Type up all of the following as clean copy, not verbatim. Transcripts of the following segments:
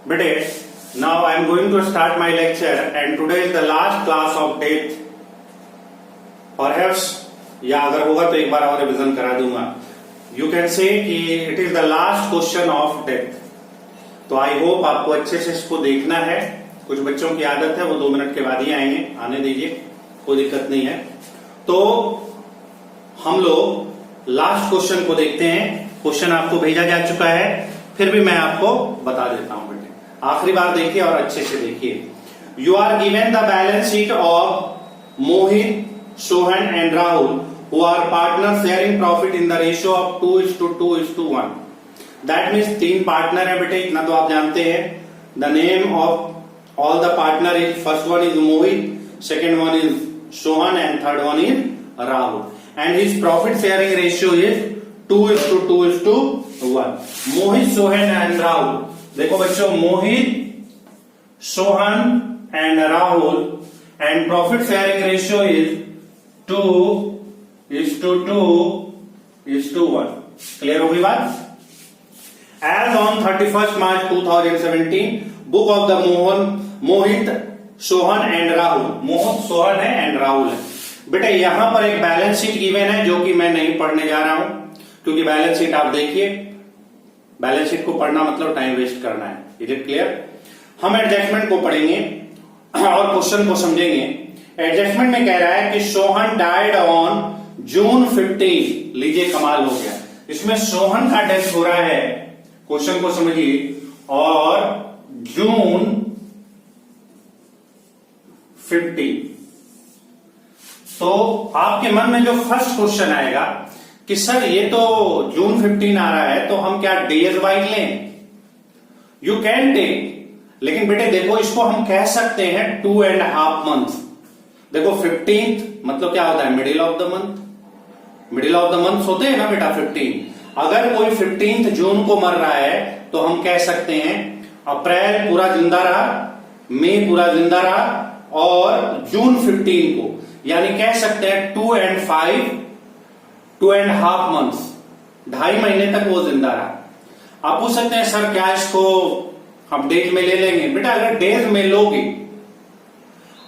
बेटे, now I am going to start my lecture and today is the last class of death. Perhaps या अगर होगा तो एक बार और रिविजन करा दूंगा. You can say कि it is the last question of death. तो आई होप आपको अच्छे से इसको देखना है. कुछ बच्चों की आदत है वो 2 मिनट के बाद ही आएंगे, आने दीजिए, कोई दिक्कत नहीं है. तो हम लोग लास्ट क्वेश्चन को देखते हैं. क्वेश्चन आपको भेजा जा चुका है, फिर भी मैं आपको बता देता हूं बेटे. आखिरी बार देखिए और अच्छे से देखिए. You are given the balance sheet of Mohit, Sohan and Rahul who are partners sharing profit in the ratio of 2:2:1. That means 3 partner है बेटे, इतना तो आप जानते हैं. The name of all the partner is, first one is Mohit, second one is Sohan and third one is Rahul. And his profit sharing ratio is 2:2:1. Mohit, Sohan and Rahul. देखो बच्चों, Mohit, Sohan and Rahul and profit sharing ratio is 2:2:1. Clear होगी बात? As on 31st March 2017, book of the Mohit, Sohan and Rahul. Mohit, Sohan है and Rahul है. बेटा यहां पर एक बैलेंस शीट गिवन है जो कि मैं नहीं पढ़ने जा रहा हूं, क्योंकि बैलेंस शीट आप देखिए, बैलेंस शीट को पढ़ना मतलब टाइम वेस्ट करना है. Is it clear? हम एडजस्टमेंट को पढ़ेंगे और क्वेश्चन को समझेंगे. एडजस्टमेंट में कह रहा है कि सोहन डाइड ऑन जून 15. लीजिए, कमाल हो गया. इसमें सोहन का डेथ हो रहा है, क्वेश्चन को समझिए, और जून 15. तो आपके मन में जो फर्स्ट क्वेश्चन आएगा कि सर ये तो जून 15 आ रहा है, तो हम क्या डेज वाइज लें? यू कैन टेक, लेकिन बेटे देखो, इसको हम कह सकते हैं 2.5 months. देखो 15th मतलब क्या होता है? Middle of the month. Middle of the month होते हैं ना बेटा 15. अगर कोई 15th जून को मर रहा है तो हम कह सकते हैं अप्रैल पूरा जिंदा रहा, मई पूरा जिंदा रहा, और जून 15 को, यानी कह सकते हैं 2.5 months, 2.5 महीने तक वो जिंदा रहा. आप पूछ सकते हैं सर क्या इसको हम डेज में ले लेंगे? बेटा अगर डेज में लोगे,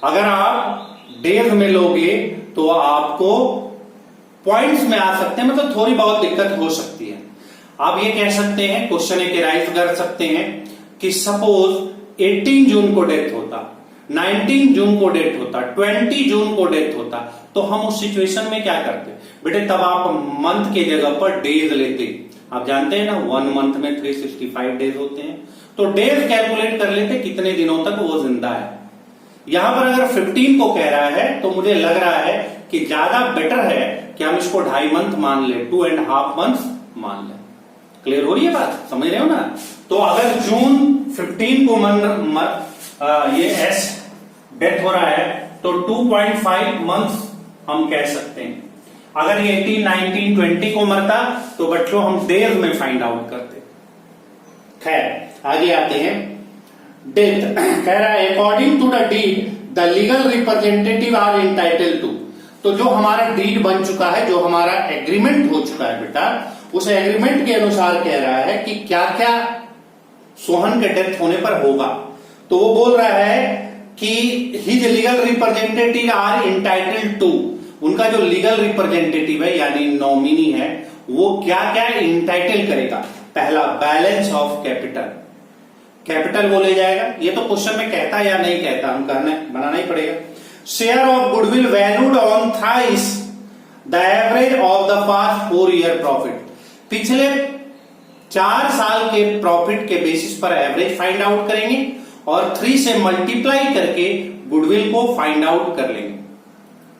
अगर आप डेज में लोगे तो आपको पॉइंट्स में आ सकते हैं, मतलब थोड़ी बहुत दिक्कत हो सकती है. आप ये कह सकते हैं, क्वेश्चन एक राइज कर सकते हैं कि सपोज 18 जून को डेथ होता, 19 जून को डेथ होता, 20 जून को डेथ होता, तो हम उस सिचुएशन में क्या करते? बेटे तब आप मंथ के जगह पर डेज लेते. आप जानते हैं ना 1 मंथ में 365 डेज होते हैं, तो डेज कैलकुलेट कर लेते कितने दिनों तक वो जिंदा है. यहां पर अगर 15 को कह रहा है तो मुझे लग रहा है कि ज्यादा बेटर है कि हम इसको 2.5 मंथ मान ले, 2.5 months मान ले. क्लियर हो रही है बात? समझ रहे हो ना? तो अगर जून 15 को ये एस डेथ हो रहा है तो 2.5 months हम कह सकते हैं. अगर ये 18, 19, 20 को मरता तो बच्चों हम डेज में फाइंड आउट करते. खैर आगे आते हैं. डेथ कह रहा है according to the deed the legal representative are entitled to. तो जो हमारा डीड बन चुका है, जो हमारा एग्रीमेंट हो चुका है बेटा, उस एग्रीमेंट के अनुसार कह रहा है कि क्या क्या सोहन के डेथ होने पर होगा. तो वो बोल रहा है कि his legal representative are entitled to. उनका जो लीगल रिप्रेजेंटेटिव है यानी नॉमिनी है, वो क्या क्या इंटाइटल करेगा? पहला, बैलेंस ऑफ कैपिटल. कैपिटल वो ले जाएगा. ये तो क्वेश्चन में कहता है या नहीं कहता, हम बनाना ही पड़ेगा. Share of goodwill valued on thrice the average of the past 4 year profit. पिछले 4 साल के प्रॉफिट के बेसिस पर एवरेज फाइंड आउट करेंगे और 3 से मल्टीप्लाई करके गुडविल को फाइंड आउट कर लेंगे.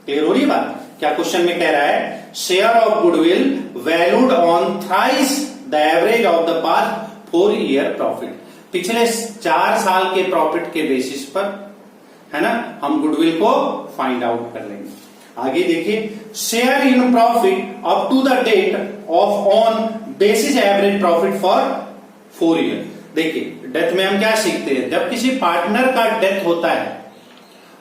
क्लियर हो रही है बात? क्या क्वेश्चन में कह रहा है? Share of goodwill valued on thrice the average of the past 4 year profit. पिछले 4 साल के प्रॉफिट के बेसिस पर, है ना, हम गुडविल को फाइंड आउट कर लेंगे. आगे देखिए, share in profit up to the date of on basis average profit for 4 year. देखिए डेथ में हम क्या सीखते हैं? जब किसी पार्टनर का डेथ होता है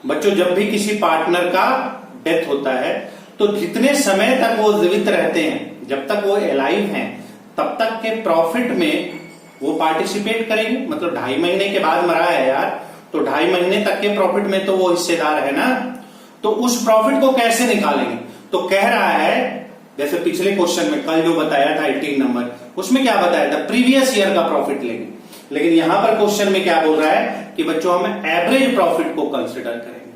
बच्चों, जब भी किसी पार्टनर का डेथ होता है तो जितने समय तक वो जीवित रहते हैं, जब तक वो एलाइव हैं, तब तक के प्रॉफिट में वो पार्टिसिपेट करेंगे। मतलब 2.5 महीने के बाद मरा है यार, तो 2.5 महीने तक के प्रॉफिट में तो वो हिस्सेदार है ना, तो उस प्रॉफिट को कैसे निकालेंगे? तो कह रहा है, जैसे पिछले क्वेश्चन में कल जो बताया था 18 नंबर, उसमें क्या बताया था, प्रीवियस ईयर का प्रॉफिट लेंगे। लेकिन यहां पर क्वेश्चन में क्या बोल रहा है कि बच्चों हम एवरेज प्रॉफिट को कंसिडर करेंगे।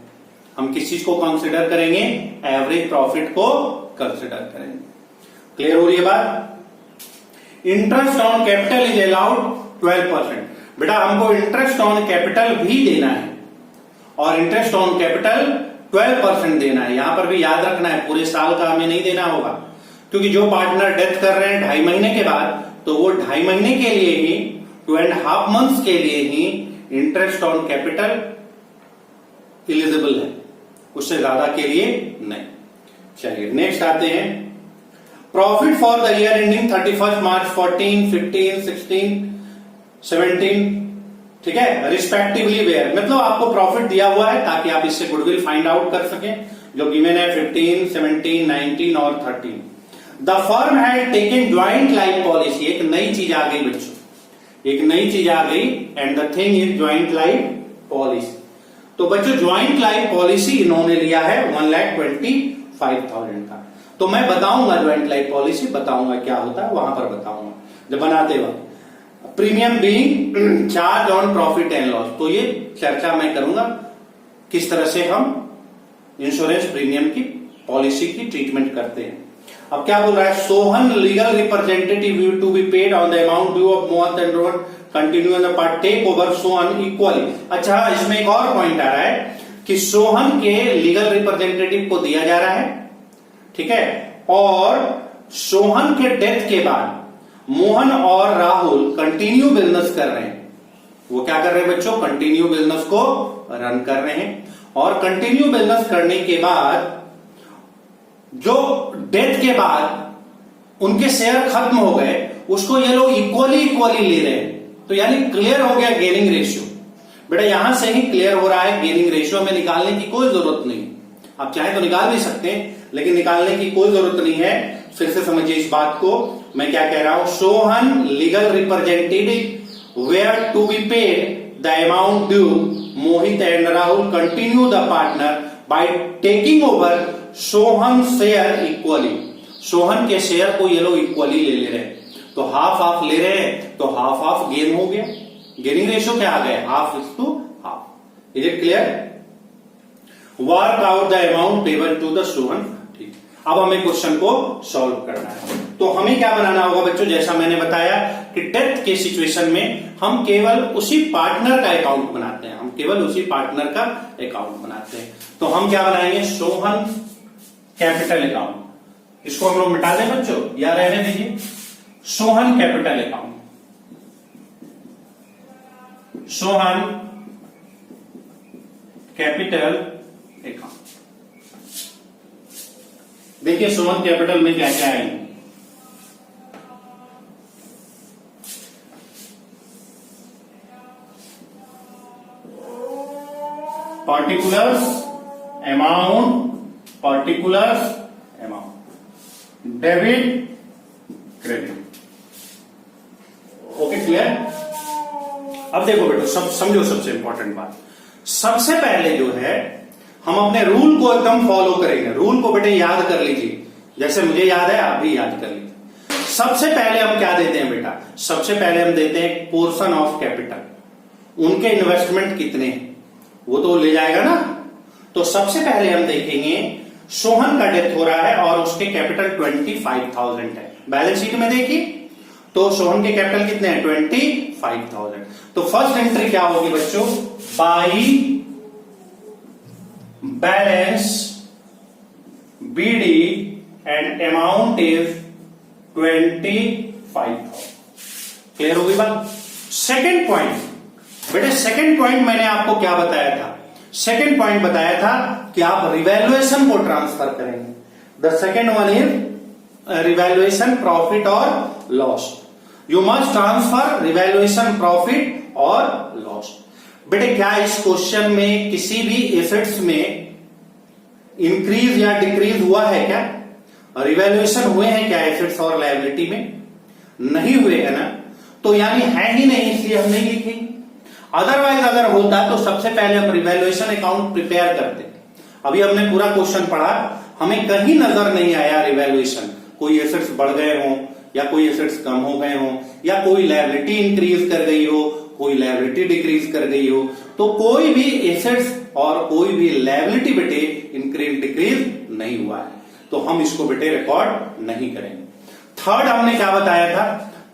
हम किस चीज को कंसिडर करेंगे? एवरेज प्रॉफिट को कंसिडर करेंगे। क्लियर हो रही है बात? Interest on capital is allowed 12%। बेटा हमको इंटरेस्ट ऑन कैपिटल भी देना है, और इंटरेस्ट ऑन कैपिटल 12% देना है। यहां पर भी याद रखना है, पूरे साल का हमें नहीं देना होगा, क्योंकि जो पार्टनर डेथ कर रहे हैं 2.5 महीने के बाद, तो वो 2.5 महीने के लिए ही, 2.5 मंथ्स के लिए ही इंटरेस्ट ऑन कैपिटल एलिजिबल है, उससे ज्यादा के लिए नहीं। चलिए नेक्स्ट आते हैं, profit for the year ending 31 मार्च 14, 15, 16, 17, ठीक है, रिस्पेक्टिवली वेयर। मतलब आपको प्रॉफिट दिया हुआ है ताकि आप इससे गुडविल फाइंड आउट कर सकें, जो गिवन है 15, 17, 19 और 13। The firm had taken joint life policy. एक नई चीज आ गई बच्चों, एक नई चीज आ गई, and the thing is joint life policy. तो बच्चों ज्वाइंट लाइफ पॉलिसी इन्होंने लिया है 1,25,000 का। तो मैं बताऊंगा ज्वाइंट लाइफ पॉलिसी, बताऊंगा क्या होता है, वहां पर बताऊंगा जब बनाते वक्त। Premium being charge on profit and loss, तो ये चर्चा मैं करूंगा किस तरह से हम इंश्योरेंस प्रीमियम की पॉलिसी की ट्रीटमेंट करते हैं। अब क्या बोल रहा है, Sohan legal representative to be paid on the amount due of Mohan and Rohan continue the part take over Sohan equally. अच्छा, इसमें एक और पॉइंट आ रहा है कि सोहन के लीगल रिप्रेजेंटेटिव को दिया जा रहा है, ठीक है, और सोहन के डेथ के बाद मोहन और राहुल कंटिन्यू बिजनेस कर रहे हैं। वो क्या कर रहे हैं बच्चों? कंटिन्यू बिजनेस को रन कर रहे हैं, और कंटिन्यू बिजनेस करने के बाद जो डेथ के बाद उनके शेयर खत्म हो गए, उसको ये लोग इक्वली ले रहे हैं। तो यानी क्लियर हो गया गेनिंग रेशियो। बेटा यहां से ही क्लियर हो रहा है, गेनिंग रेशियो में निकालने की कोई जरूरत नहीं। आप चाहे तो निकाल भी सकते हैं, लेकिन निकालने की कोई जरूरत नहीं है। फिर से समझिए इस बात को, मैं क्या कह रहा हूं, Sohan legal representative were to be paid the amount due, Mohit and Rahul continue the partner by taking over Sohan share equally. Sohan के शेयर को ये लोग इक्वली ले रहे हैं, तो हाफ हाफ ले रहे हैं, तो हाफ हाफ गेन हो गया। गेनिंग रेशियो क्या आ गया? Half is to half. Is it clear? Work out the amount payable to the Sohan. ठीक, अब हमें क्वेश्चन को सॉल्व करना है। तो हमें क्या बनाना होगा बच्चों? जैसा मैंने बताया कि डेथ के सिचुएशन में हम केवल उसी पार्टनर का अकाउंट बनाते हैं, हम केवल उसी पार्टनर का अकाउंट बनाते हैं। तो हम क्या बनाएंगे? Sohan capital account. इसको हम लोग मिटा दें बच्चों या रहने दीजिए? Sohan capital account, Sohan capital account. देखिए सोहन कैपिटल में क्या क्या है। particulars amount, debit credit। Okay clear? अब देखो बेटो, सब समझो, सबसे इंपॉर्टेंट बात, सबसे पहले जो है हम अपने रूल को एकदम फॉलो करेंगे। रूल को बेटे याद कर लीजिए, जैसे मुझे याद है आप भी याद कर लीजिए। सबसे पहले हम क्या देते हैं बेटा? सबसे पहले हम देते हैं पोर्शन ऑफ कैपिटल। उनके इन्वेस्टमेंट कितने हैं वो तो ले जाएगा ना। तो सबसे पहले हम देखेंगे सोहन का डेथ हो रहा है और उसके कैपिटल 25,000 है। बैलेंस शीट में देखिए तो सोहन के कैपिटल कितने हैं? 25,000। तो फर्स्ट एंट्री क्या होगी बच्चों? By balance BD and amount is 25,000। Clear होगी बात? सेकेंड पॉइंट बेटे, सेकेंड पॉइंट मैंने आपको क्या बताया था? सेकेंड पॉइंट बताया था कि आप रिवैल्यूएशन को ट्रांसफर करेंगे। The second one is revaluation profit और loss. You must transfer revaluation profit और लॉस। बेटे क्या इस क्वेश्चन में किसी भी एसेट्स में इंक्रीज या डिक्रीज हुआ है क्या? रिवैल्यूएशन हुए हैं क्या एसेट्स और लायबिलिटी में? नहीं हुए है ना। तो यानी है ही नहीं, इसलिए हम नहीं लिखेंगे। अदरवाइज अगर होता तो सबसे पहले हम रिवैल्यूएशन अकाउंट प्रिपेयर करते। अभी हमने पूरा क्वेश्चन पढ़ा, हमें कहीं नजर नहीं आया रिवैल्यूएशन, कोई एसेट्स बढ़ गए हों या कोई एसेट्स कम हो गए हों या कोई लायबिलिटी इंक्रीज कर गई हो, कोई लायबिलिटी डिक्रीज कर गई हो। तो कोई भी एसेट्स और कोई भी लायबिलिटी बेटे इंक्रीज डिक्रीज नहीं हुआ है, तो हम इसको बेटे रिकॉर्ड नहीं करेंगे। थर्ड हमने क्या बताया था,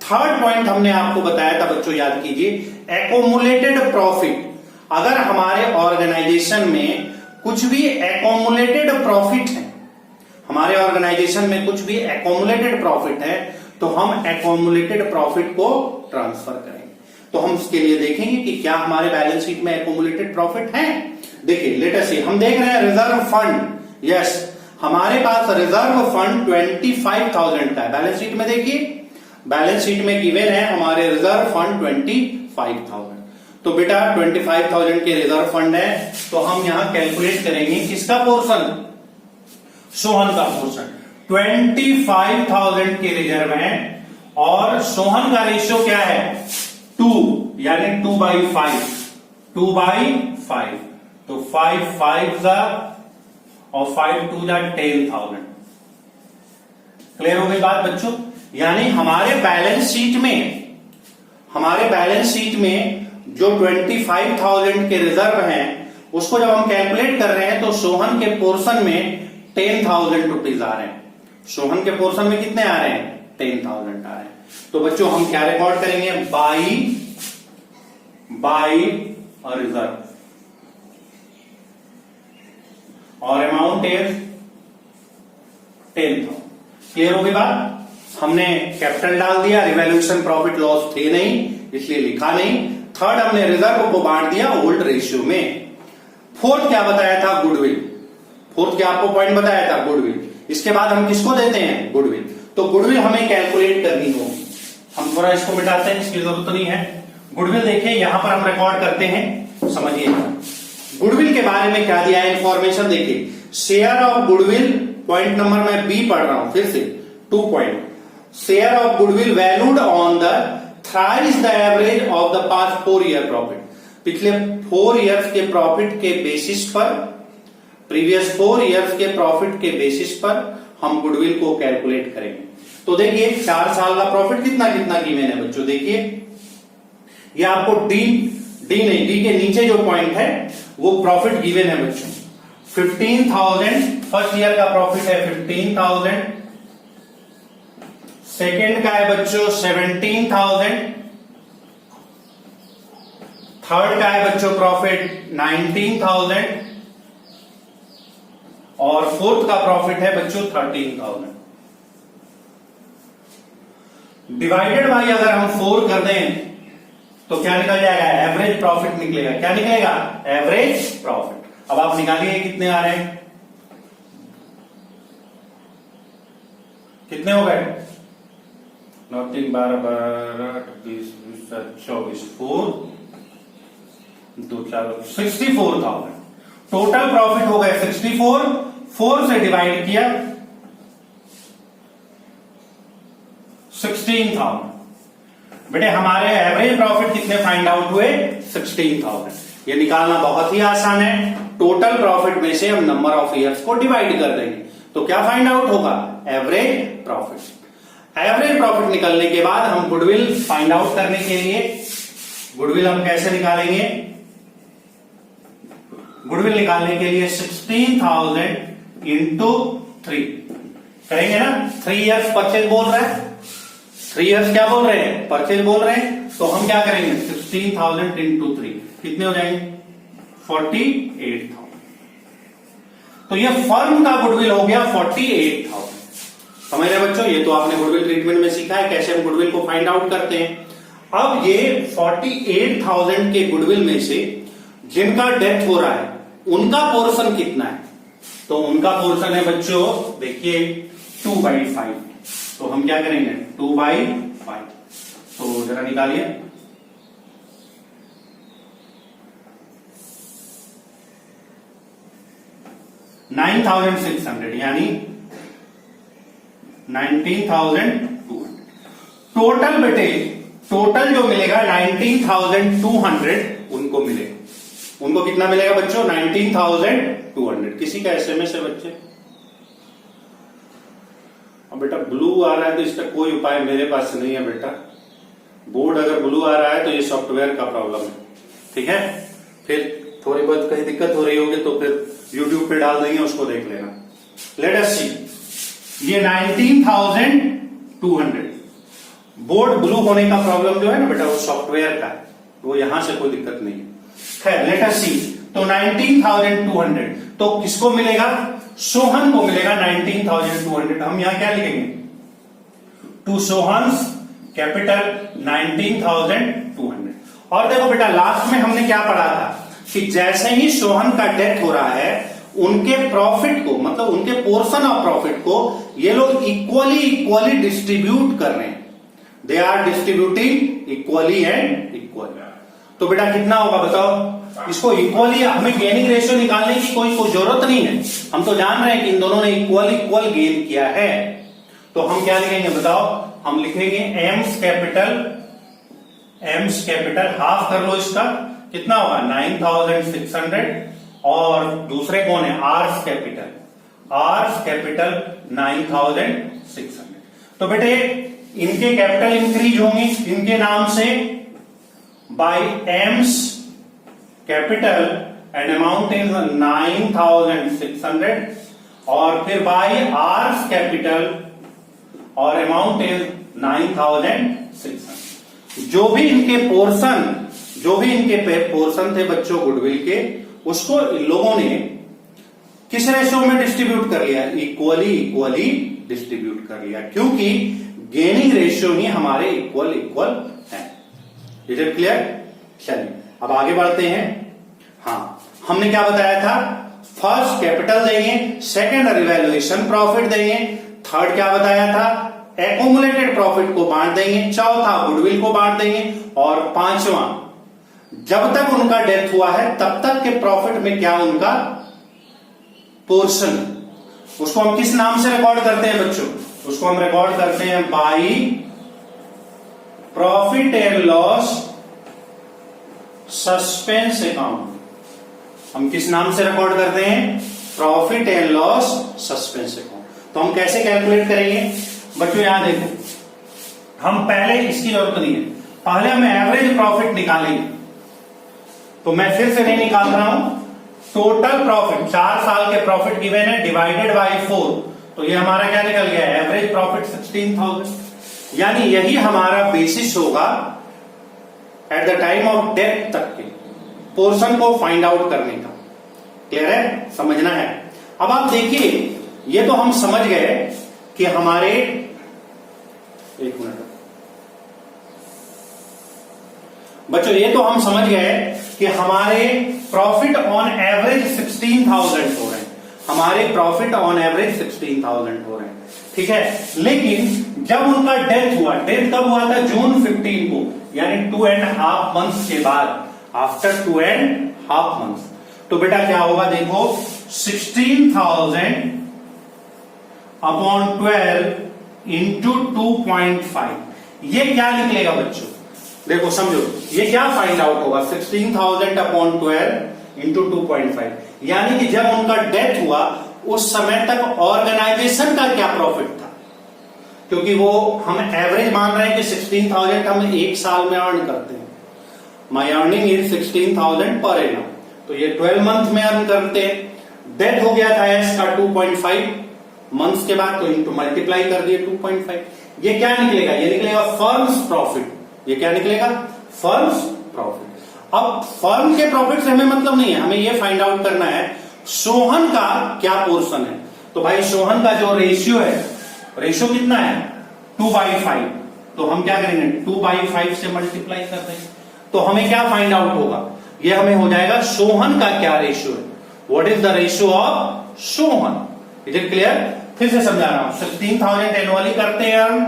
थर्ड पॉइंट हमने आपको बताया था बच्चों, याद कीजिए, एकोमुलेटेड प्रॉफिट। अगर हमारे ऑर्गेनाइजेशन में कुछ भी एकोमुलेटेड प्रॉफिट है, हमारे ऑर्गेनाइजेशन में कुछ भी एकोमुलेटेड प्रॉफिट है, तो हम एकोमुलेटेड प्रॉफिट को ट्रांसफर करेंगे। तो हम इसके लिए देखेंगे कि क्या हमारे बैलेंस शीट में एकोमुलेटेड प्रॉफिट है। देखिए लेट अस सी, हम देख रहे हैं रिजर्व फंड, यस हमारे पास रिजर्व फंड 25,000 का है। बैलेंस शीट में देखिए, बैलेंस शीट में गिवन है हमारे रिजर्व फंड 25,000। तो बेटा 25,000 के रिजर्व फंड है, तो हम यहां कैलकुलेट करेंगे किसका पोर्शन, सोहन का पोर्शन। 25,000 के रिजर्व है और सोहन का रेशियो क्या है 2, यानी 2/5, 2/5। तो 5 5 और 5 2 10,000। क्लियर हो गई बात बच्चों। यानी हमारे बैलेंस शीट में जो 25,000 के रिजर्व हैं, उसको जब हम कैलकुलेट कर रहे हैं तो सोहन के पोर्शन में 10,000 रुपीज आ रहे हैं। सोहन के पोर्शन में कितने आ रहे हैं 10,000 आ रहे हैं। तो बच्चों हम क्या रिकॉर्ड करेंगे, बाई रिजर्व और अमाउंट इज 10,000। क्लियर हो गई बात। हमने कैपिटल डाल दिया, रिवैल्यूएशन प्रॉफिट लॉस थे नहीं इसलिए लिखा नहीं। थर्ड हमने रिजर्व को बांट दिया ओल्ड रेशियो में। फोर्थ क्या बताया था, गुडविल। फोर्थ क्या आपको पॉइंट बताया था, गुडविल। इसके बाद हम किसको देते हैं, गुडविल। तो गुडविल हमें कैलकुलेट करनी होगी। हम थोड़ा इसको मिटाते हैं, इसकी जरूरत नहीं है। गुडविल देखिए यहां पर हम रिकॉर्ड करते हैं, समझिए गुडविल के बारे में क्या दिया है इंफॉर्मेशन। देखिए share of goodwill, point number मैं बी पढ़ रहा हूं फिर से, 2 point. Share of goodwill valued on the thrice the average of the past 4 year profit. पिछले 4 इयर्स के प्रॉफिट के बेसिस पर, प्रीवियस 4 इयर्स के प्रॉफिट के बेसिस पर हम गुडविल को कैलकुलेट करेंगे। तो देखिए 4 साल का प्रॉफिट कितना कितना गिवन है बच्चों। देखिए ये आपको डी नहीं, डी के नीचे जो पॉइंट है वो प्रॉफिट गिवन है बच्चों। 15,000 फर्स्ट ईयर का प्रॉफिट है 15,000, सेकेंड का है बच्चों 17,000, थर्ड का है बच्चों प्रॉफिट 19,000 और फोर्थ का प्रॉफिट है बच्चों 13,000। डिवाइडेड बाई अगर हम 4 कर दें तो क्या निकल जाएगा, एवरेज प्रॉफिट निकलेगा। क्या निकलेगा, एवरेज प्रॉफिट। अब आप निकालिए कितने आ रहे हैं, कितने हो गए, 9 3 12 12 20 24 4 2 4 64,000 टोटल प्रॉफिट हो गए 64। 4 से डिवाइड किया 16,000। बेटे हमारे एवरेज प्रॉफिट कितने फाइंड आउट हुए, 16,000। ये निकालना बहुत ही आसान है। टोटल प्रॉफिट में से हम नंबर ऑफ ईयर्स को डिवाइड कर देंगे तो क्या फाइंड आउट होगा, एवरेज प्रॉफिट। एवरेज प्रॉफिट निकलने के बाद हम गुडविल फाइंड आउट करने के लिए, गुडविल हम कैसे निकालेंगे, गुडविल निकालने के लिए 16,000 इंटू 3 करेंगे ना। 3 इयर्स परचेज बोल रहा है, 3 इयर्स क्या बोल रहे हैं, परचेज बोल रहे हैं। तो हम क्या करेंगे 16,000 इंटू 3 कितने हो जाएंगे 48,000। तो ये फर्म का गुडविल हो गया 48,000। समझ रहे बच्चों, ये तो आपने गुडविल ट्रीटमेंट में सीखा है कैसे हम गुडविल को फाइंड आउट करते हैं। अब ये 48,000 के गुडविल में से जिनका डेथ हो रहा है उनका पोर्शन कितना है, तो उनका पोर्शन है बच्चों देखिए 2/5। तो हम क्या करेंगे 2/5। तो जरा निकालिए, $9,600 यानी 19,200 टोटल बेटे टोटल जो मिलेगा 19,200 उनको मिलेगा। उनको कितना मिलेगा बच्चों? 19,200। किसी का एसएमएस है बच्चे? अब बेटा ब्लू आ रहा है तो इसका कोई उपाय मेरे पास नहीं है बेटा। बोर्ड अगर ब्लू आ रहा है तो ये सॉफ्टवेयर का प्रॉब्लम है, ठीक है। फिर थोड़ी बहुत कहीं दिक्कत हो रही होगी तो फिर यूट्यूब पे डाल देंगे, उसको देख लेना। लेट अस सी, ये 19,200 बोर्ड ब्लू होने का प्रॉब्लम जो है ना बेटा वो सॉफ्टवेयर का है, वो यहां से कोई दिक्कत नहीं है। खैर लेट अस सी, तो 19,200 तो किसको मिलेगा? सोहन को मिलेगा 19,200। हम यहां क्या लिखेंगे? To Sohan's capital 19,200। और देखो बेटा लास्ट में हमने क्या पढ़ा था कि जैसे ही सोहन का डेथ हो रहा है उनके प्रॉफिट को, मतलब उनके पोर्शन ऑफ प्रॉफिट को ये लोग इक्वली डिस्ट्रीब्यूट कर रहे हैं। They are distributing equally and equally. तो बेटा कितना होगा बताओ? इसको इक्वली, हमें गेनिंग रेशियो निकालने की कोई जरूरत नहीं है, हम तो जान रहे हैं कि इन दोनों ने इक्वल गेन किया है। तो हम क्या लिखेंगे बताओ? हम लिखेंगे एम्स कैपिटल हाफ कर लो इसका, कितना होगा? 9,600। और दूसरे कौन है? R's capital 9,600। तो बेटे इनके कैपिटल इंक्रीज होंगे इनके नाम से by M's capital and amount is 9,600 और फिर बाय आर्स कैपिटल और अमाउंट इज 9,600। जो भी इनके पोर्शन थे बच्चों गुडविल के, उसको इन लोगों ने किस रेशो में डिस्ट्रीब्यूट कर लिया? इक्वली डिस्ट्रीब्यूट कर लिया, क्योंकि गेनिंग रेशियो ही हमारे इक्वल है। Is it clear? चलिए अब आगे बढ़ते हैं। हाँ, हमने क्या बताया था? फर्स्ट कैपिटल देंगे, सेकंड रिवैल्यूएशन प्रॉफिट देंगे, थर्ड क्या बताया था? एक्यूमुलेटेड प्रॉफिट को बांट देंगे, चौथा गुडविल को बांट देंगे, और पांचवा जब तक उनका डेथ हुआ है तब तक के प्रॉफिट में क्या उनका पोर्शन, उसको हम किस नाम से रिकॉर्ड करते हैं बच्चों? उसको हम रिकॉर्ड करते हैं by profit and loss suspense account. हम किस नाम से रिकॉर्ड करते हैं? Profit and loss suspense account. तो हम कैसे कैलकुलेट करेंगे बच्चों? यहां देखो, हम पहले इसकी जरूरत नहीं है, पहले हम एवरेज प्रॉफिट निकालेंगे। तो मैं फिर से नहीं निकाल रहा हूं, टोटल प्रॉफिट 4 साल के प्रॉफिट गिवन है डिवाइडेड बाय 4, तो ये हमारा क्या निकल गया? Average profit 16,000। यानी यही हमारा बेसिस होगा eight the time of death तक के पोर्शन को फाइंड आउट करने का। क्लियर है? समझना है। अब आप देखिए, ये तो हम समझ गए कि हमारे, एक मिनट बच्चों, ये तो हम समझ गए कि हमारे प्रॉफिट ऑन एवरेज 16,000 हो रहे हैं। हमारे प्रॉफिट ऑन एवरेज 16,000 हो रहे हैं, ठीक है। लेकिन जब उनका डेथ हुआ, डेथ कब हुआ था? जून 15 को, यानी 2.5 मंथ्स के बाद, आफ्टर 2.5 मंथ्स। तो बेटा क्या होगा? देखो 16,000 अपॉन 12 इंटू 2.5, ये क्या निकलेगा बच्चों? देखो समझो, ये क्या फाइंड आउट होगा? 16,000 अपॉन 12 इंटू 2.5, यानी कि जब उनका डेथ हुआ उस समय तक ऑर्गेनाइजेशन का क्या प्रॉफिट था, क्योंकि वो हम एवरेज मान रहे हैं कि 16,000 हम एक साल में अर्न करते हैं। माई अर्निंग इज 16,000 पर एनम, तो ये 12 मंथ में अर्न करते हैं। डेथ हो गया था एस का 2.5 मंथ्स के बाद, तो इनटू मल्टीप्लाई कर दिए 2.5, ये क्या निकलेगा? ये निकलेगा फर्म्स प्रॉफिट। ये क्या निकलेगा? Firms profit. अब फर्म के प्रॉफिट से हमें मतलब नहीं है, हमें ये फाइंड आउट करना है सोहन का क्या पोर्शन है। तो भाई सोहन का जो रेशियो है, रेशियो कितना है? 2/5। तो हम क्या करेंगे? 2/5 से मल्टीप्लाई कर देंगे, तो हमें क्या फाइंड आउट होगा? ये हमें हो जाएगा सोहन का क्या रेशियो है। What is the ratio of Sohan? Is it clear? फिर से समझा रहा हूं। 16,000 एनुअली करते हैं अर्न,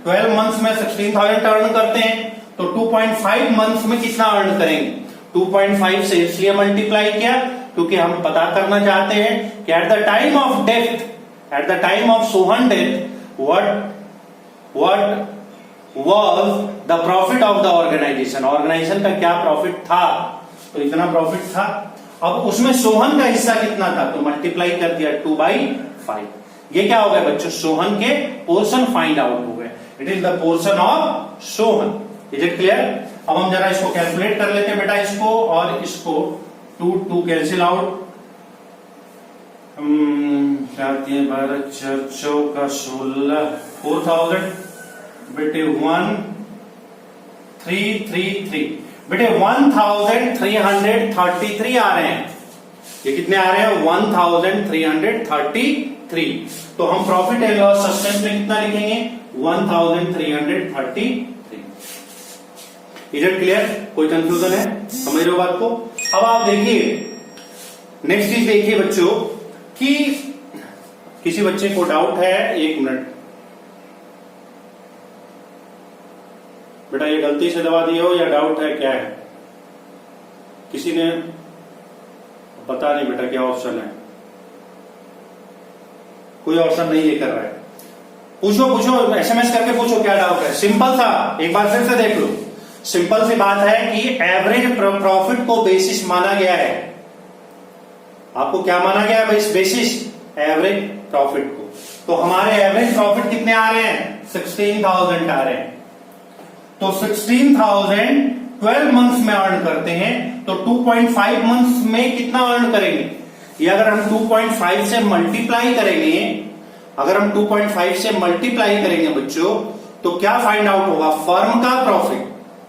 12 मंथ्स में 16,000 अर्न करते हैं, तो 2.5 मंथ्स में कितना अर्न करेंगे? 2.5 से इसलिए मल्टीप्लाई किया क्योंकि हम पता करना चाहते हैं कि at the time of death, at the time of Sohan death, what was the profit of the organization, organization का क्या प्रॉफिट था, तो इतना प्रॉफिट था। अब उसमें सोहन का हिस्सा कितना था, तो मल्टीप्लाई कर दिया 2/5। ये क्या हो गया बच्चों, सोहन के पोर्शन फाइंड आउट हो गए। It is the portion of Sohan. Is it clear? अब हम जरा इसको कैलकुलेट कर लेते हैं बेटा, इसको और इसको 2 कैंसिल आउट। 12 चौका 16, 4000 बेटे 1333 बेटे 1333 आ रहे हैं। ये कितने आ रहे हैं, 1333। तो हम प्रॉफिट एंड लॉस सस्पेंस में कितना लिखेंगे, 1333। Is it clear? कोई कंफ्यूजन है? समझ रहे हो बात को? अब आप देखिए नेक्स्ट चीज देखिए बच्चों कि किसी बच्चे को डाउट है, 1 मिनट बेटा, ये गलती से दबा दिया हो या डाउट है, क्या है? किसी ने पता नहीं बेटा क्या ऑप्शन है, कोई ऑप्शन नहीं ये कर रहा है। पूछो एसएमएस करके पूछो क्या डाउट है। सिंपल था, एक बार फिर से देख लो। सिंपल सी बात है कि एवरेज प्रॉफिट को बेसिस माना गया है। आपको क्या माना गया है बेसिस? एवरेज प्रॉफिट को। तो हमारे एवरेज प्रॉफिट कितने आ रहे हैं, 16,000 आ रहे हैं। तो 16,000 12 मंथ्स में अर्न करते हैं, तो 2.5 मंथ्स में कितना अर्न करेंगे? ये अगर हम 2.5 से मल्टीप्लाई करेंगे, अगर हम 2.5 से मल्टीप्लाई करेंगे बच्चों, तो क्या फाइंड आउट होगा, फर्म का प्रॉफिट।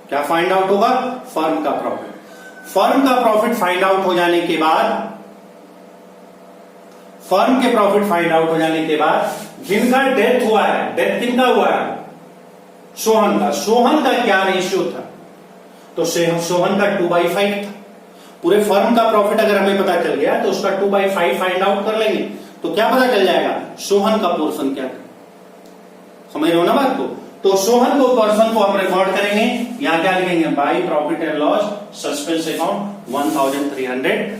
क्या फाइंड आउट होगा, फर्म का प्रॉफिट। फर्म का प्रॉफिट फाइंड आउट हो जाने के बाद, फर्म के प्रॉफिट फाइंड आउट हो जाने के बाद जिनका डेथ हुआ है, डेथ किनका हुआ है, सोहन का। सोहन का क्या रेशियो था, तो सोहन का 2/5 था। पूरे फर्म का प्रॉफिट अगर हमें पता चल गया तो उसका 2/5 फाइंड आउट कर लेंगे, तो क्या पता चल जाएगा, सोहन का पोर्शन क्या था। समझ रहे हो ना बात को? तो सोहन को पर्सन को हम रिकॉर्ड करेंगे, यहां क्या लिखेंगे, by profit and loss suspense account 1330।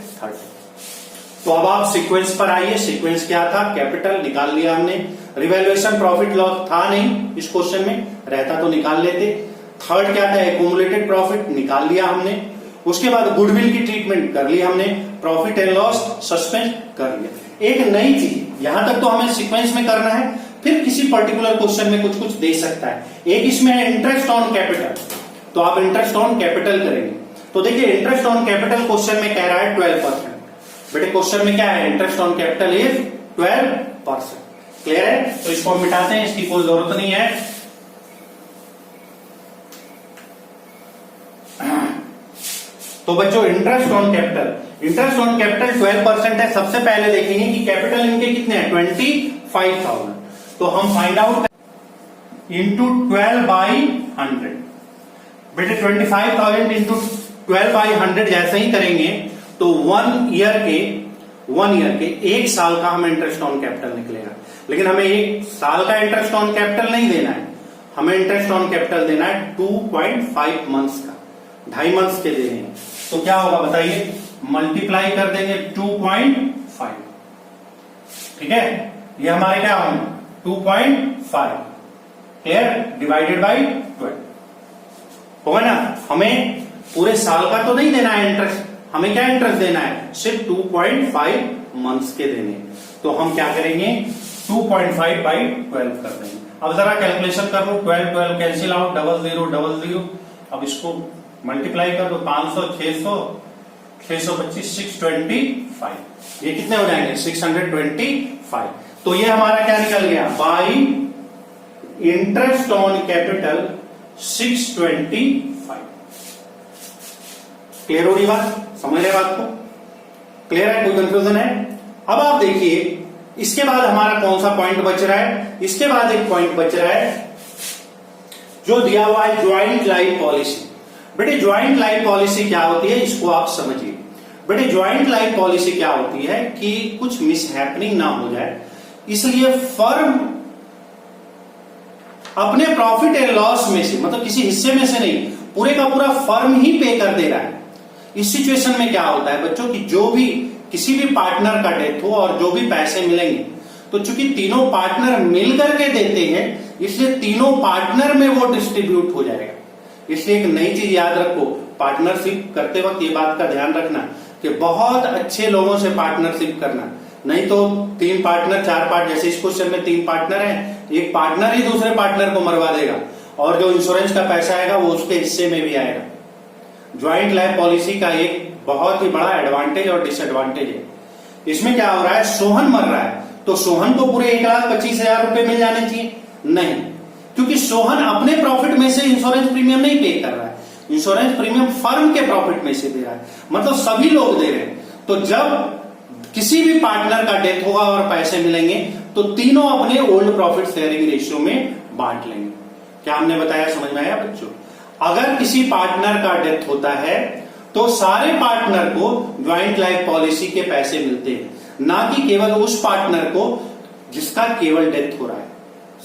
तो अब आप सीक्वेंस पर आइए। सीक्वेंस क्या था, कैपिटल निकाल लिया हमने। रिवैल्यूएशन प्रॉफिट लॉस था नहीं इस क्वेश्चन में, रहता तो निकाल लेते। थर्ड क्या था, एक्यूमुलेटेड प्रॉफिट निकाल लिया हमने। उसके बाद गुडविल की ट्रीटमेंट कर ली हमने, प्रॉफिट एंड लॉस सस्पेंस कर लिया। एक नई चीज, यहां तक तो हमें सीक्वेंस में करना है, फिर किसी पर्टिकुलर क्वेश्चन में कुछ कुछ दे सकता है। एक इसमें है इंटरेस्ट ऑन कैपिटल, तो आप इंटरेस्ट ऑन कैपिटल करेंगे। तो देखिए इंटरेस्ट ऑन कैपिटल क्वेश्चन में कह रहा है 12%। बेटे क्वेश्चन में क्या है, interest on capital is 12%। Clear है? तो इसको हम मिटाते हैं, इसकी कोई जरूरत नहीं है। तो बच्चों interest on capital, interest on capital 12% है। सबसे पहले देखेंगे कि कैपिटल इनके कितने हैं, 25,000। तो हम फाइंड आउट इंटू 12/100। बेटे 25,000 इंटू 12/100 जैसे ही करेंगे तो 1 ईयर के 1 साल का हमें इंटरेस्ट ऑन कैपिटल निकलेगा। लेकिन हमें 1 साल का इंटरेस्ट ऑन कैपिटल नहीं देना है, हमें इंटरेस्ट ऑन कैपिटल देना है 2.5 मंथ्स का, 2.5 मंथ्स के देने हैं। तो क्या होगा बताइए, मल्टीप्लाई कर देंगे 2.5। ठीक है, ये हमारे क्या होंगे 2.5, क्लियर, डिवाइडेड बाई 12 होगा ना। हमें पूरे साल का तो नहीं देना है इंटरेस्ट, हमें क्या इंटरेस्ट देना है, सिर्फ 2.5 मंथ्स के देने। तो हम क्या करेंगे, 2.5/12 कर देंगे। अब जरा कैलकुलेशन कर लो, 12 कैंसिल आउट, 0000। अब इसको मल्टीप्लाई कर दो, 500, 600, 625, 625। ये कितने हो जाएंगे, 625। तो ये हमारा क्या निकल गया, by interest on capital 625। Clear हो रही बात, समझ रहे बात को? क्लियर है, कोई कंफ्यूजन है? अब आप देखिए इसके बाद हमारा कौन सा पॉइंट बच रहा है, इसके बाद एक पॉइंट बच रहा है जो दिया हुआ है ज्वाइंट लाइफ पॉलिसी। बेटे ज्वाइंट लाइफ पॉलिसी क्या होती है, इसको आप समझिए। बेटे ज्वाइंट लाइफ पॉलिसी क्या होती है कि कुछ मिसहैपनिंग ना हो जाए, इसलिए फर्म अपने प्रॉफिट एंड लॉस में से, मतलब किसी हिस्से में से नहीं, पूरे का पूरा फर्म ही पे कर दे रहा है। इस सिचुएशन में क्या होता है बच्चों कि जो भी किसी भी पार्टनर का डेथ हो और जो भी पैसे मिलेंगे, तो चूंकि तीनों पार्टनर मिल करके देते हैं, इसलिए तीनों पार्टनर में वो डिस्ट्रीब्यूट हो जाएगा। इसलिए एक नई चीज याद रखो, पार्टनरशिप करते वक्त ये बात का ध्यान रखना कि बहुत अच्छे लोगों से पार्टनरशिप करना, नहीं तो 3 पार्टनर 4 पार्टनर, जैसे इस क्वेश्चन में 3 पार्टनर हैं, एक पार्टनर ही दूसरे पार्टनर को मरवा देगा और जो इंश्योरेंस का पैसा आएगा वो उसके हिस्से में भी आएगा। ज्वाइंट लाइफ पॉलिसी का एक बहुत ही बड़ा एडवांटेज और डिसएडवांटेज है। इसमें क्या हो रहा है, सोहन मर रहा है तो सोहन को पूरे 1,25,000 रुपए मिल जाने चाहिए, नहीं, क्योंकि सोहन अपने प्रॉफिट में से इंश्योरेंस प्रीमियम नहीं पे कर रहा है, इंश्योरेंस प्रीमियम फर्म के प्रॉफिट में से दे रहा है, मतलब सभी लोग दे रहे हैं। तो जब किसी भी पार्टनर का डेथ होगा और पैसे मिलेंगे तो तीनों अपने ओल्ड प्रॉफिट शेयरिंग रेशियो में बांट लेंगे। क्या हमने बताया, समझ में आया बच्चों? अगर किसी पार्टनर का डेथ होता है तो सारे पार्टनर को ज्वाइंट लाइफ पॉलिसी के पैसे मिलते हैं, ना कि केवल उस पार्टनर को जिसका केवल डेथ हो रहा है।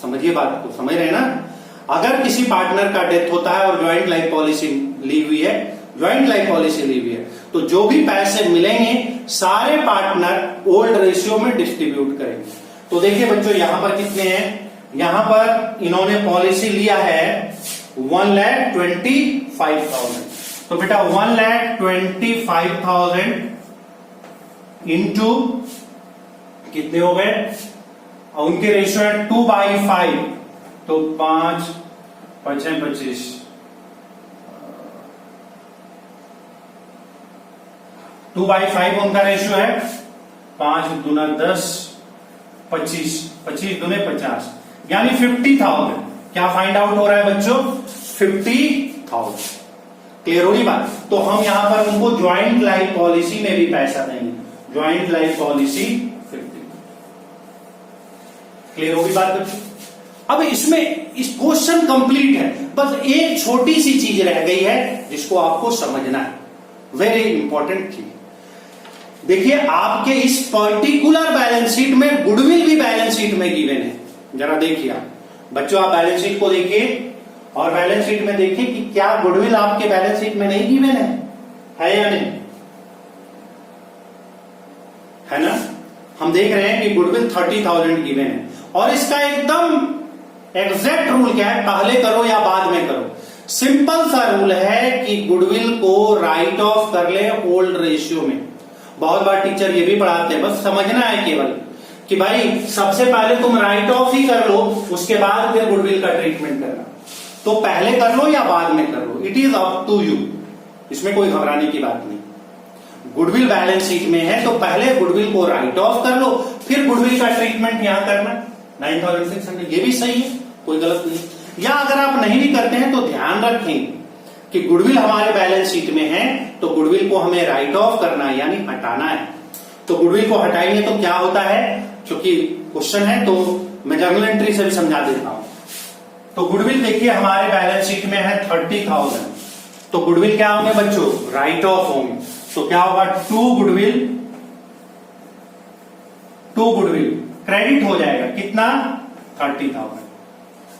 समझिए बात को, समझ रहे हैं ना? अगर किसी पार्टनर का डेथ होता है और ज्वाइंट लाइफ पॉलिसी ली हुई है, ज्वाइंट लाइफ पॉलिसी ली हुई है, तो जो भी पैसे मिलेंगे सारे पार्टनर ओल्ड रेशियो में डिस्ट्रीब्यूट करेंगे। तो देखिए बच्चों, यहां पर कितने हैं, यहां पर इन्होंने पॉलिसी लिया है 1,25,000। तो बेटा 1,25,000 इंटू कितने हो गए, और उनके रेशियो है 2/5, तो 5 5 25, 2/5 उनका रेशियो है, 5 दूना 10, 25 25 दूने 50, यानी 50,000। क्या फाइंड आउट हो रहा है बच्चों, 50,000। क्लियर होगी बात? तो हम यहां पर उनको ज्वाइंट लाइफ पॉलिसी में भी पैसा देंगे, ज्वाइंट लाइफ पॉलिसी 50। क्लियर होगी बात बच्चों? अब इसमें इस क्वेश्चन कंप्लीट है, बस एक छोटी सी चीज रह गई है जिसको आपको समझना है, वेरी इंपॉर्टेंट चीज। देखिए आपके इस पर्टिकुलर बैलेंस शीट में गुडविल भी बैलेंस शीट में गिवन है। जरा देखिए आप बच्चों, आप बैलेंस शीट को देखिए और बैलेंस शीट में देखिए कि क्या गुडविल आपके बैलेंस शीट में नहीं गिवन है या नहीं, है ना? हम देख रहे हैं कि गुडविल 30,000 गिवन है और इसका एकदम एग्जैक्ट रूल क्या है, पहले करो या बाद में करो। सिंपल सा रूल है कि गुडविल को राइट ऑफ कर ले ओल्ड रेशियो में। बहुत बार टीचर ये भी पढ़ाते हैं, बस समझना है केवल कि भाई सबसे पहले तुम राइट ऑफ ही कर लो, उसके बाद फिर गुडविल का ट्रीटमेंट करना। तो पहले कर लो या बाद में कर लो, it is up to you, इसमें कोई घबराने की बात नहीं। गुडविल बैलेंस शीट में है तो पहले गुडविल को राइट ऑफ कर लो, फिर गुडविल का ट्रीटमेंट यहां करना। 9,600 ये भी सही है, कोई गलत नहीं। या अगर आप नहीं भी करते हैं तो ध्यान रखें कि गुडविल हमारे बैलेंस शीट में है तो गुडविल को हमें राइट ऑफ करना है, यानी हटाना है। तो गुडविल को हटाएंगे तो क्या होता है, क्योंकि क्वेश्चन है तो मैं जर्नल एंट्री से भी समझा देता हूं। तो गुडविल देखिए हमारे बैलेंस शीट में है 30,000, तो गुडविल क्या होंगे बच्चों, राइट ऑफ होंगे। तो क्या होगा, टू गुडविल क्रेडिट हो जाएगा, कितना, 30,000।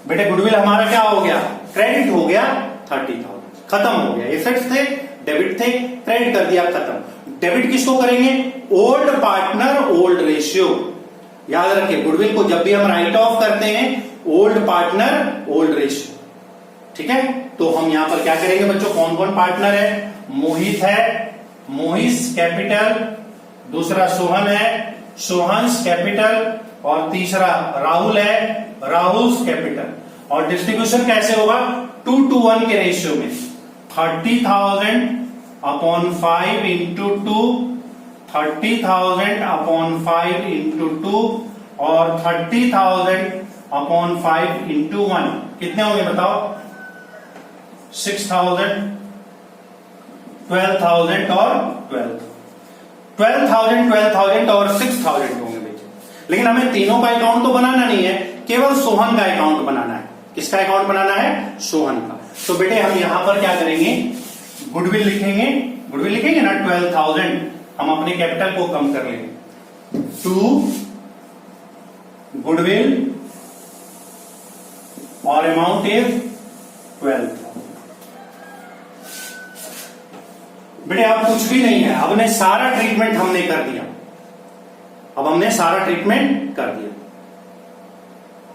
बेटे गुडविल हमारा क्या हो गया, क्रेडिट हो गया 30,000, खत्म हो गया। एसेट्स थे, डेबिट थे, क्रेडिट कर दिया, खत्म। डेबिट किसको करेंगे, ओल्ड पार्टनर ओल्ड रेशियो। याद रखिए गुडविल को जब भी हम राइट ऑफ करते हैं ओल्ड पार्टनर ओल्ड रेशियो, ठीक है? तो हम यहां पर क्या करेंगे बच्चों, कौन कौन पार्टनर है, मोहित है, मोहित कैपिटल, दूसरा सोहन है, सोहन्स कैपिटल, और तीसरा राहुल है, राहुल्स कैपिटल। और डिस्ट्रीब्यूशन कैसे होगा, 2:1 के रेशियो में। 30,000 अपॉन 5 इंटू 2, 30,000 अपॉन 5 इंटू 2 और 30,000 अपॉन 5 इंटू 1 कितने होंगे बताओ, 6,000, 12,000 और 12,000 और 6,000 होंगे बेटे। लेकिन हमें तीनों का अकाउंट तो बनाना नहीं है, केवल सोहन का अकाउंट बनाना है। किसका अकाउंट बनाना है, सोहन का। तो बेटे हम यहां पर क्या करेंगे, गुडविल लिखेंगे, गुडविल लिखेंगे ना 12,000, हम अपने कैपिटल को कम कर लेंगे, 2 गुडविल और अमाउंट इज 12,000। बेटे अब कुछ भी नहीं है, अब ने सारा ट्रीटमेंट हमने कर दिया, अब हमने सारा ट्रीटमेंट कर दिया।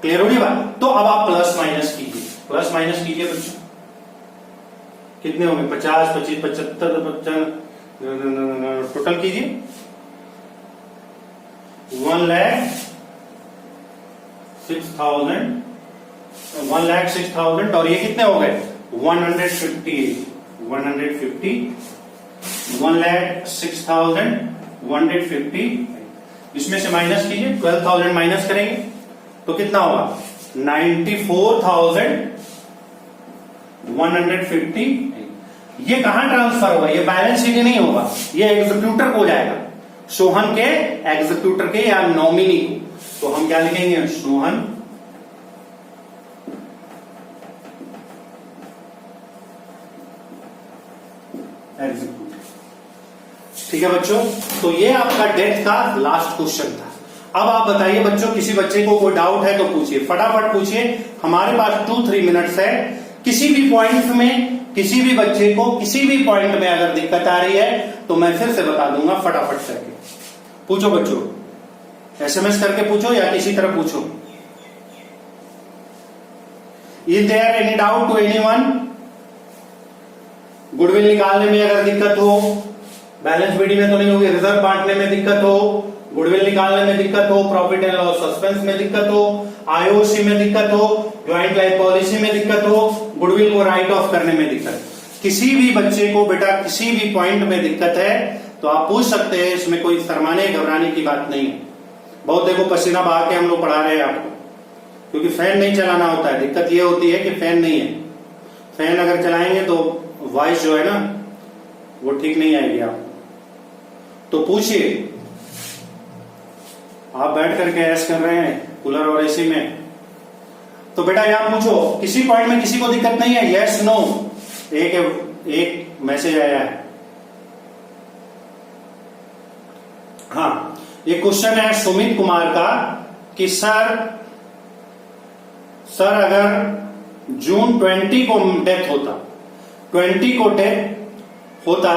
क्लियर होगी बात? तो अब आप प्लस माइनस कीजिए, प्लस माइनस कीजिए बच्चों, कितने होंगे? 50, 25, 75, 55, टोटल कीजिए 1,06,000, 1,06,000 और ये कितने हो गए? 150, 1,06,000, 150, इसमें से माइनस कीजिए, 12,000 माइनस करेंगे तो कितना होगा? 94,150। ये कहां ट्रांसफर होगा? ये बैलेंस शीट नहीं होगा, ये एग्जीक्यूटर को जाएगा, सोहन के एग्जीक्यूटर के या नॉमिनी को। तो हम क्या लिखेंगे? सोहन एग्जीक्यूटर। ठीक है बच्चों, तो ये आपका डेथ का लास्ट क्वेश्चन था। अब आप बताइए बच्चों, किसी बच्चे को कोई डाउट है तो पूछिए, फटाफट पूछिए, हमारे पास 2-3 मिनट्स है। किसी भी पॉइंट में, किसी भी बच्चे को किसी भी पॉइंट में अगर दिक्कत आ रही है तो मैं फिर से बता दूंगा, फटाफट करके पूछो बच्चों, एसएमएस करके पूछो या किसी तरह पूछो। Is there any doubt to anyone? Goodwill निकालने में अगर दिक्कत हो, बैलेंस बीडी में तो नहीं होगी, रिजर्व बांटने में दिक्कत हो, गुडविल निकालने में दिक्कत हो, प्रॉफिट एंड लॉस सस्पेंस में दिक्कत हो, आईओसी में दिक्कत हो, ज्वाइंट लाइफ पॉलिसी में दिक्कत हो, गुडविल को राइट ऑफ करने में दिक्कत, किसी भी बच्चे को बेटा किसी भी पॉइंट में दिक्कत है तो आप पूछ सकते हैं, इसमें कोई शर्माने घबराने की बात नहीं है। बहुत देखो पसीना बहा के हम लोग पढ़ा रहे हैं आपको, क्योंकि फैन नहीं चलाना होता है। दिक्कत ये होती है कि फैन नहीं है, फैन अगर चलाएंगे तो वॉइस जो है ना वो ठीक नहीं आएगी आपको। तो पूछिए, आप बैठ करके ऐश कर रहे हैं कूलर और एसी में, तो बेटा यहां पूछो, किसी पॉइंट में किसी को दिक्कत नहीं है? यस नो, एक मैसेज आया है। हाँ, ये क्वेश्चन है सुमित कुमार का कि सर अगर जून 20 को डेथ होता, 20 को डेथ होता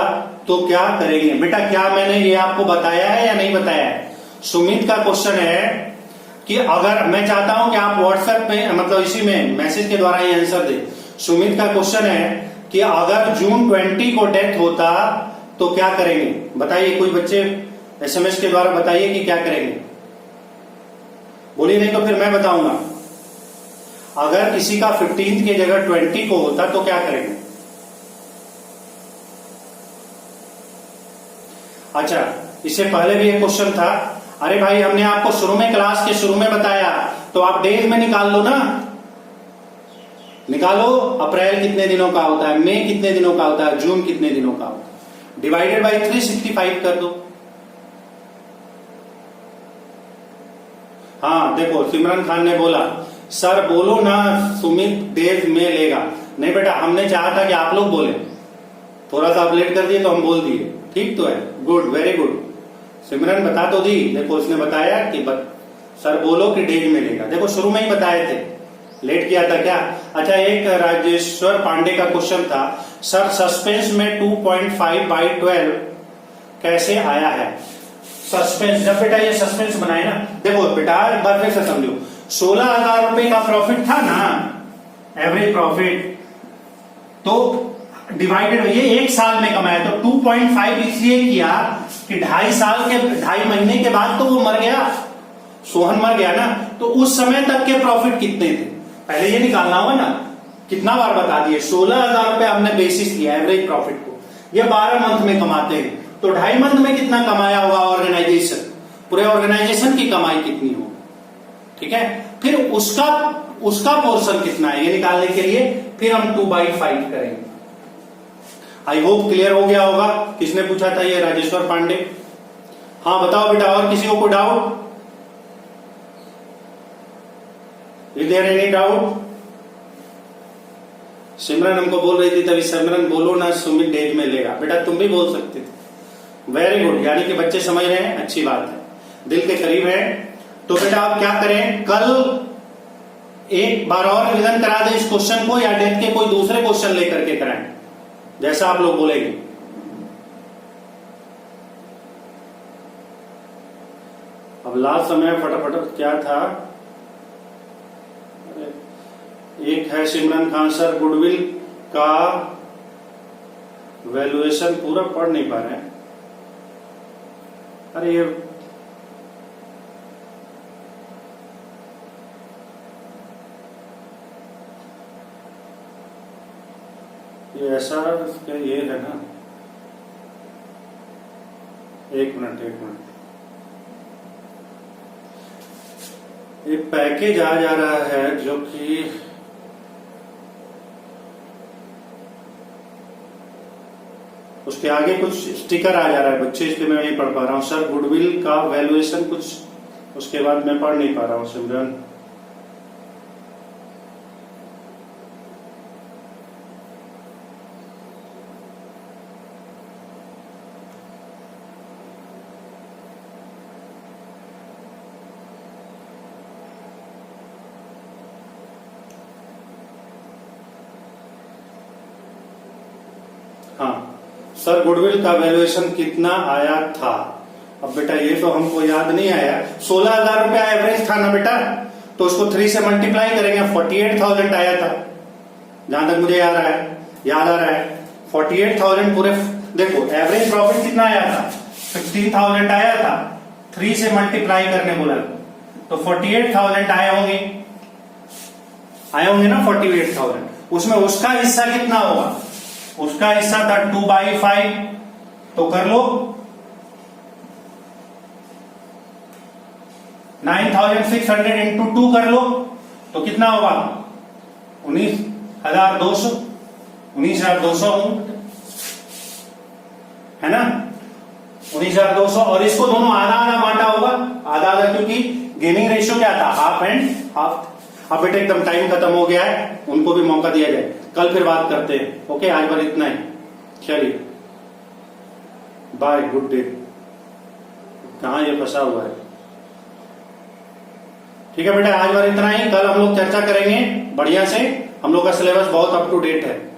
तो क्या करेंगे? बेटा क्या मैंने ये आपको बताया है या नहीं बताया है? सुमित का क्वेश्चन है कि अगर, मैं चाहता हूं कि आप व्हाट्सएप पे मतलब इसी में मैसेज के द्वारा ये आंसर दे। सुमित का क्वेश्चन है कि अगर जून 20 को डेथ होता तो क्या करेंगे? बताइए, कोई बच्चे एसएमएस के द्वारा बताइए कि क्या करेंगे। बोलिए, नहीं तो फिर मैं बताऊंगा। अगर किसी का 15 की जगह 20 को होता तो क्या करेंगे? अच्छा, इससे पहले भी एक क्वेश्चन था, अरे भाई हमने आपको शुरू में क्लास के शुरू में बताया, तो आप डेज में निकाल लो ना, निकालो। अप्रैल कितने दिनों का होता है, मई कितने दिनों का होता है, जून कितने दिनों का होता है, डिवाइडेड बाई 365 कर दो। हाँ देखो, सिमरन खान ने बोला सर बोलो ना सुमित डेज में लेगा। नहीं बेटा, हमने चाहा था कि आप लोग बोले, थोड़ा सा आप लेट कर दिए तो हम बोल दिए। ठीक तो है, गुड, वेरी गुड। सिमरन बता तो दी, देखो उसने बताया कि सर बोलो कि डेज में लेगा। देखो शुरू में ही बताए थे, लेट किया था क्या? अच्छा, एक राजेश्वर पांडे का क्वेश्चन था, सर सस्पेंस में 2.5/12 कैसे आया है? सस्पेंस, जब बेटा ये सस्पेंस बनाए ना, देखो बेटा एक बार फिर से समझो, 16,000 रुपए का प्रॉफिट था ना, एवरेज प्रॉफिट, तो डिवाइडेड, ये एक साल में कमाया, तो 2.5 इसलिए किया कि 2.5 महीने के बाद तो वो मर गया, सोहन मर गया ना, तो उस समय तक के प्रॉफिट कितने थे पहले ये निकालना होगा ना। कितना बार बता दिए, 16,000 रुपए हमने बेसिस लिया एवरेज प्रॉफिट को, ये 12 मंथ में कमाते हैं, तो 2.5 मंथ में कितना कमाया होगा ऑर्गेनाइजेशन, पूरे ऑर्गेनाइजेशन की कमाई कितनी हो, ठीक है। फिर उसका पोर्शन कितना है ये निकालने के लिए फिर हम 2/5 करेंगे। आई होप क्लियर हो गया होगा। किसने पूछा था ये? राजेश्वर पांडे। हाँ बताओ बेटा, और किसी को कोई doubt? Is there any doubt? Simran हमको बोल रही थी तभी, सिमरन बोलो ना सुमित डेज में लेगा। बेटा तुम भी बोल सकते थे, वेरी गुड, यानी कि बच्चे समझ रहे हैं, अच्छी बात है, दिल के करीब है। तो बेटा आप क्या करें, कल एक बार और रिवीजन करा दें इस क्वेश्चन को, या डेथ के कोई दूसरे क्वेश्चन लेकर के कराएं, जैसा आप लोग बोलेंगे। अब लास्ट समय फटाफट क्या था, एक है सिमरन खान सर, गुडविल का वैल्यूएशन पूरा पढ़ नहीं पा रहे हैं। अरे ये ऐसा क्या ये है ना, एक मिनट ये पैकेज आ जा रहा है जो कि उसके आगे कुछ स्टिकर आ जा रहा है बच्चे, इसलिए मैं नहीं पढ़ पा रहा हूँ सर। गुडविल का वैल्यूएशन कुछ, उसके बाद मैं पढ़ नहीं पा रहा हूँ सिमरन। हाँ सर, गुडविल का वैल्यूएशन कितना आया था? अब बेटा ये तो हमको याद नहीं आया। 16,000 रुपया एवरेज था ना बेटा, तो उसको 3 से मल्टीप्लाई करेंगे, 48,000 आया था, जहां तक मुझे याद आ रहा है 48,000 पूरे। देखो एवरेज प्रॉफिट कितना आया था, 16,000 आया था, 3 से मल्टीप्लाई करने बोला तो 48,000 आए होंगे ना 48,000। उसमें उसका हिस्सा कितना होगा? उसका हिस्सा था 2/5, तो कर लो 9,600 इंटू 2 कर लो, तो कितना होगा? 19,200 है ना, 19,200। और इसको दोनों आधा आधा बांटा होगा, आधा आधा, क्योंकि गेनिंग रेशियो क्या था, हाफ एंड हाफ। अब बेटा एकदम टाइम खत्म हो गया है, उनको भी मौका दिया जाए, कल फिर बात करते हैं। ओके, आज बार इतना ही, चलिए बाय, गुड डे। कहां ये फंसा हुआ है? ठीक है बेटा, आज बार इतना ही, कल हम लोग चर्चा करेंगे बढ़िया से। हम लोग का सिलेबस बहुत अप टू डेट है।